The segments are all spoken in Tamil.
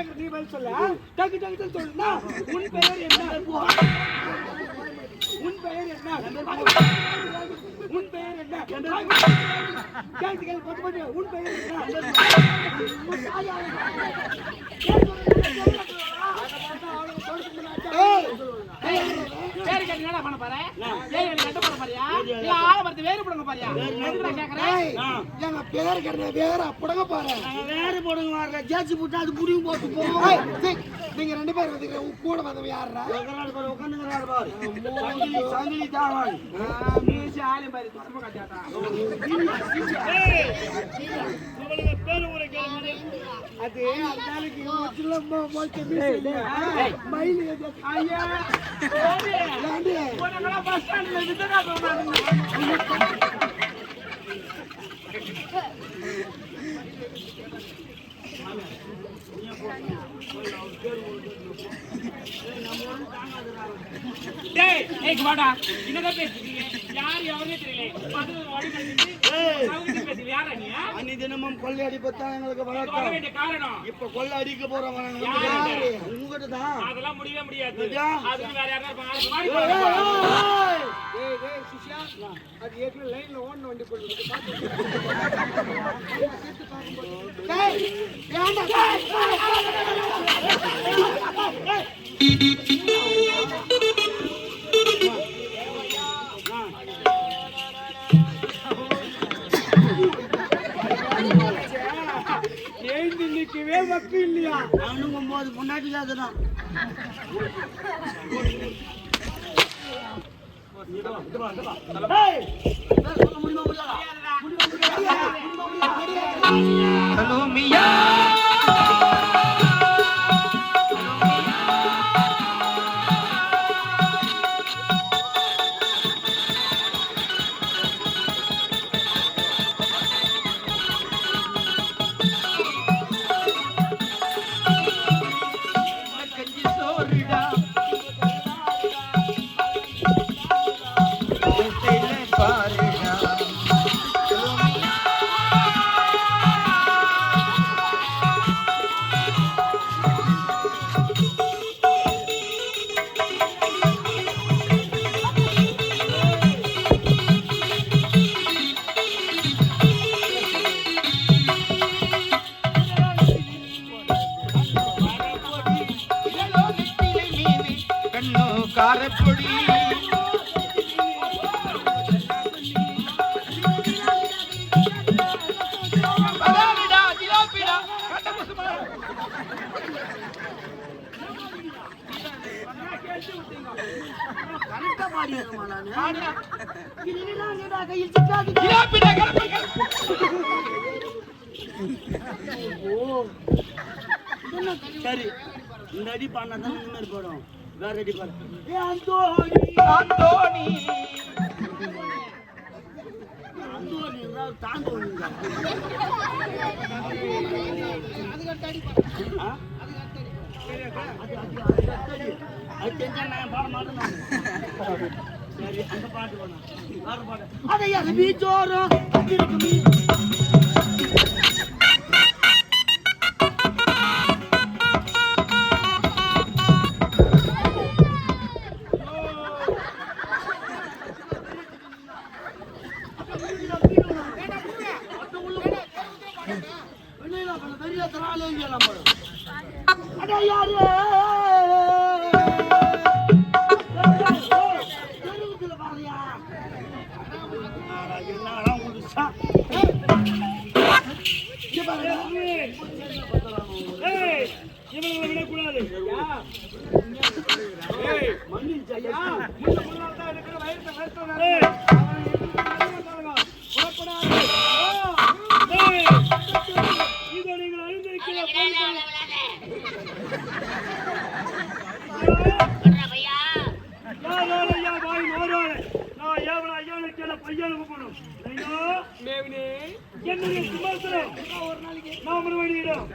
கேக்குற நீ பதில் சொல்ல டக்கு டக்கு சொல்லுனா உன் பெயர் என்ன உன் பெயர் என்ன உன் பெயர் என்ன கேட்டு பத்து பத்து உன் பெயர் என்ன பேரு கேட்டு என்ன பண்ண பாரு கட்ட போற பாரியா இல்ல ஆலமரத்து வேறு போடுங்க பாரியா எதுக்குடா கேக்குறேன் எங்க பேரு கேட்ட வேற போடுங்க பாரு வேற போடுங்க வாங்க ஜேசி போட்டு அது புடியும் போட்டு போ நீங்க ரெண்டு பேர் வந்து கூட வந்தவ யாரா உட்கார்ந்துங்கறாரு பாரு சங்கிலி தாவன் மீசி ஆளே பாரு தும்ப கட்டாடா ஏய் உங்களுக்கு பேரு ஊரே கேளுங்க அது அந்தாலுக்கு உச்சலம்மா போட்டு மீசி மயில் ஏதோ ஐயா லாண்டி போனங்களா பஸ் ஸ்டாண்ட்ல விட்டதா போறாங்க டேய் ஏய் வாடா என்னடா பேசிட்டீங்க யார் எவரே தெரியல அது வாடி பண்ணிட்டு அவங்க பேசி யாரா நீ அன்னி தினமும் கொள்ளை அடிப்பதா எங்களுக்கு வழக்கம் வர வேண்டிய காரணம் இப்ப கொள்ளை அடிக்க போறவங்க யாரு உங்ககிட்ட தான் அதெல்லாம் முடியவே முடியாது அது வேற யாரா இருப்பாங்க ஏய் ஏய் சிஷ்யா அது ஏற்கனவே லைன்ல ஓடுன வண்டி போடுது பாத்து டேய் ஏண்டா நிக்கவே வக்கு இல்லையா அவனும் போது முன்னாடி அதுதான் ஹலோ மியா காரப்பொடி சரி இந்த அடி பாடினா தான் இந்த மாதிரி போடும் வேற அடி பாடு அந்தோணி அந்தோணி அந்தோணி தாந்தோணி அது தெரிஞ்சா நான் பாட மாட்டேன் சரி அந்த பாட்டு வேணும் வேற பாட்டு அதை அருவி சோறும் விடக்கூடாது இதோ நீங்கள் அறிந்திருக்கிற பையனுக்கு போகணும் என்னுடைய சுமர்சனம் ஒரு நாளைக்கு நாம வெளியிடும்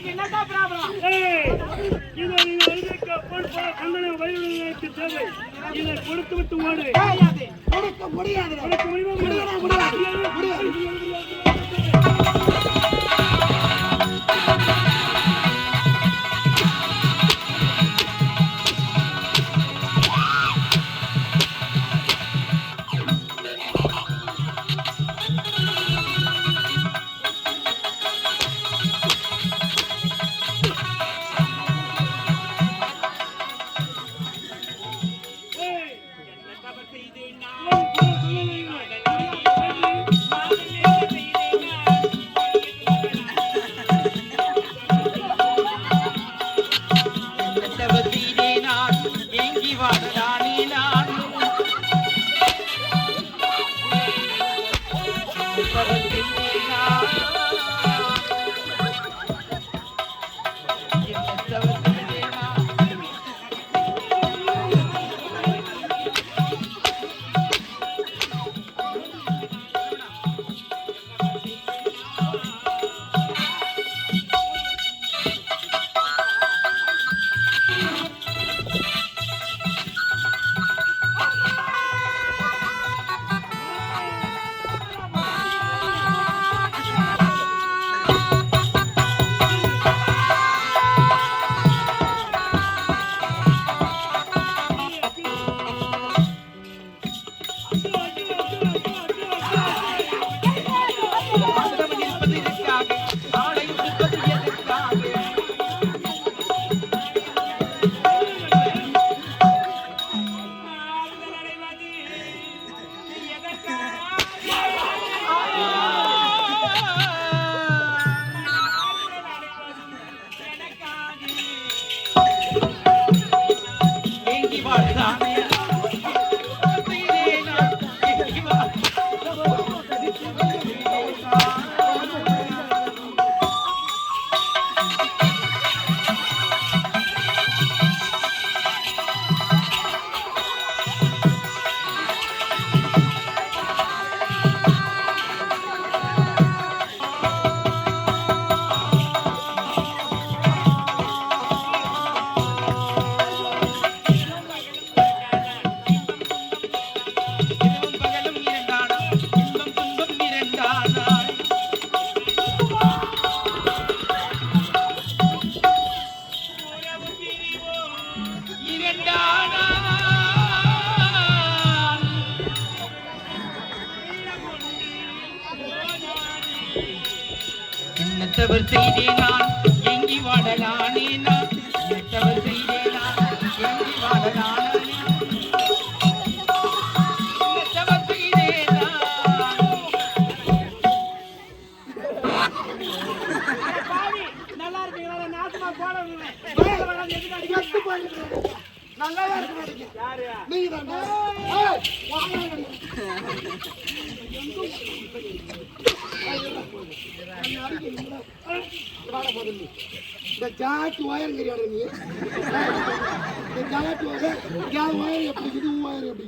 உனக்கு என்னடா ப்ராப்ளம்? இதை நீங்க அழுதுக்க பொன் போல கண்ணனை வயிறுக்கு தேவை. இதை கொடுத்து விட்டு ஓடு. கொடுக்க முடியாது. கொடுக்க முடியாது. நெட்டவர் செய்தே நான் எங்கி வாழலானே நான் நெட்டவர் செய்தே நான் எங்கி வாழலானே நெட்டவர் செய்தே நல்லா இருக்கீங்களா? நாசமா போனவங்க நல்லா இருக்கு. யாரு நீங்க இந்த ஜாட்டு ஒயர் கிடையாது. நீ இந்த ஜாட்டு ஒயர் ஒயர் எப்படி இது ஒயர் எப்படி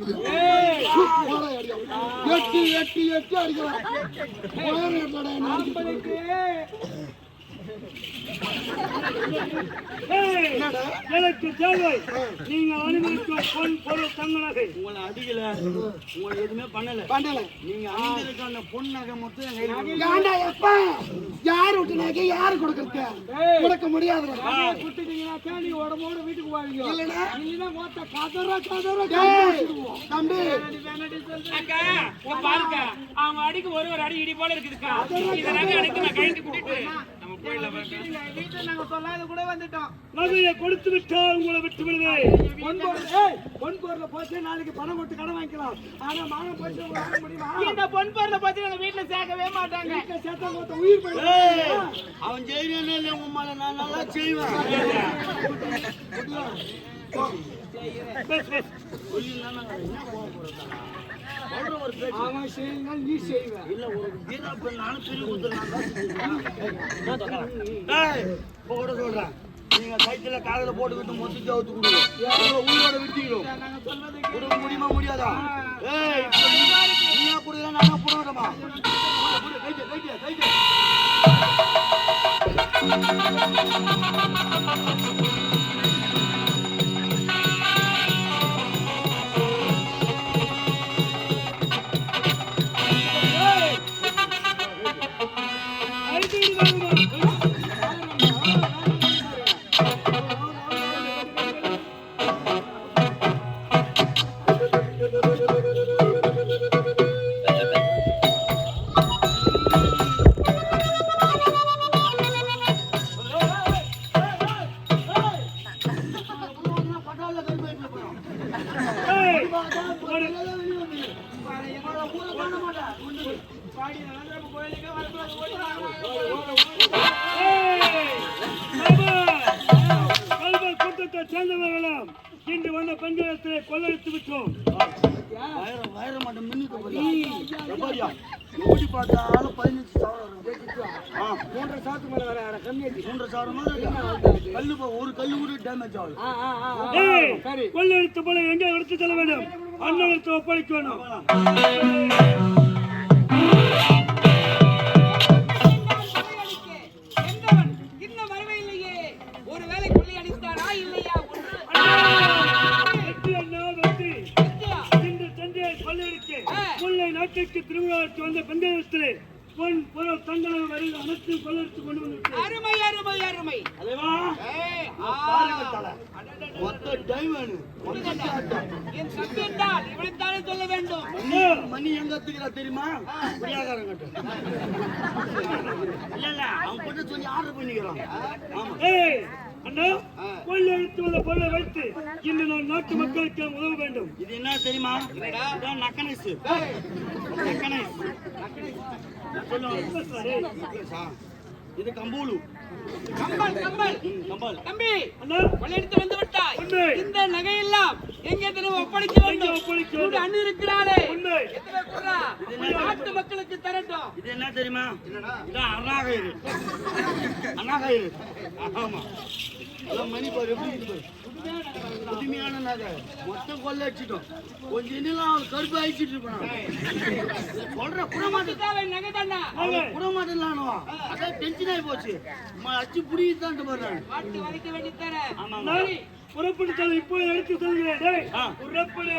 எட்டு எட்டு எட்டு அடிக்கலாம் ஒயர் எட்டோட எனக்கு தேவை நீங்க அனுபவிக்கும் பொன் பொருள் தங்கநகை. உங்களை அடிக்கல, உங்களை எதுவுமே பண்ணல. நீங்க அணிந்திருக்க பொன் நகை மொத்தம் யாரு விட்டு நகை யாரு கொடுக்கறது கொடுக்க முடியாது. கொடுத்துட்டீங்கன்னா தேடி உடம்போட வீட்டுக்கு போவீங்க. இல்லைன்னா மொத்த கதற தம்பி பாருங்க அவங்க அடிக்கு ஒரு அடி இடி போல இருக்குதுக்கா. இதனால அடிக்கு நான் கைட்டு கூட்டிட்டு நம்ம போயிடலாம். வீட்டுல நாங்க சொல்லாத கூட வந்துட்டோம். நகையை கொடுத்து விட்டா உங்களை விட்டு விடுவேன். பொன் பொருளை போச்சு நாளைக்கு பணம் கொடுத்து கடன் வாங்கிக்கலாம். ஆனா மானம் போச்சு வாங்க முடியுமா? இந்த பொன் பொருளை பத்தி நாங்க வீட்டுல சேர்க்கவே மாட்டாங்க. வீட்டுல சேர்த்தா மொத்த உயிர் போயிடும். அவன் செய்யறேன்னு இல்லை உங்க மேல நான் நல்லா செய்வேன். அவன் செய்யணும் நீ செய்வேன். இல்ல ஒரு ஜீரா பெண் நானும் சொல்லி கொடுத்துருவேன். சொல்றேன் நீங்க கைத்துல காதல போட்டுக்கிட்டு மொத்தத்தை அவுத்து கொடுங்க. உயிரோட விட்டீங்களோ கொடுக்க முடியுமா முடியாதா? நீயா கொடுக்கலாம் நானா போடமா? கூட்டத்தை சேர்ந்தவர்களாம் இன்று வந்த பஞ்சாயத்தை கொள்ளடித்து விட்டோம். வயர மாட்டோம் மின்னுக்கு எப்படி பார்த்தாலும் 15,000 மூன்றரை சாத்து மேல வர கம்மி 3,000 கல்லு ஒரு கல்லு கூட டேமேஜ் ஆகுது. கொள்ளடித்த போல எங்கே எடுத்து செல்ல வேண்டும்? அண்ணனுக்கு ஒப்படைக்க வேணும். நாட்டுக்கு திருவிழாவுக்கு வந்த பஞ்சாயத்திலே பொன் பொருள் தங்களை வரையில் அனைத்தும் கொள்ளடித்து கொண்டு வந்து அருமை அருமை அருமை இவனைத்தானே சொல்ல வேண்டும். மணி எங்க கத்துக்கிறா தெரியுமா? பிரியாகாரம் கட்டு இல்ல அவன் கொண்டு சொல்லி ஆர்டர் பண்ணிக்கிறான். அண்ணா கொள்ளடித்து வந்த பொருளை வைத்து இன்று நான் நாட்டு மக்களுக்கு உதவ வேண்டும். இது என்ன தெரியுமா? நக்கனைஸ் இது கம்பூலு கம்பல் கம்பல் கம்பல். தம்பி அண்ணா கொள்ளையடித்து வந்து விட்டாய். இந்த நகையெல்லாம் எங்கே தினம் ஒப்படைக்க வேண்டும். அண்ணி இருக்கிறாரே எத்தனை குறா நாட்டு மக்களுக்கு தரட்டும். இது என்ன தெரியுமா? இதான் அண்ணாகயிறு. அண்ணாகயிறு ஆமா. மணி பாரு எப்படி இருக்கு. புதுமையான நகை மொத்தம் கொள்ள அடிச்சிட்டோம். கொஞ்சம் இன்னும் கருப்பு அழிச்சிட்டு இருப்பான். சொல்ற குடமாட்டேன் நகை தாண்டா குடமாட்டேன்லானவா அதான் டென்ஷன் ஆகி போச்சு. அச்சு புடிதான் பாரு பாட்டு வரைக்க வேண்டி தர. புறப்பட்டு இப்போ எடுத்து சொல்கிறேன். புறப்படு.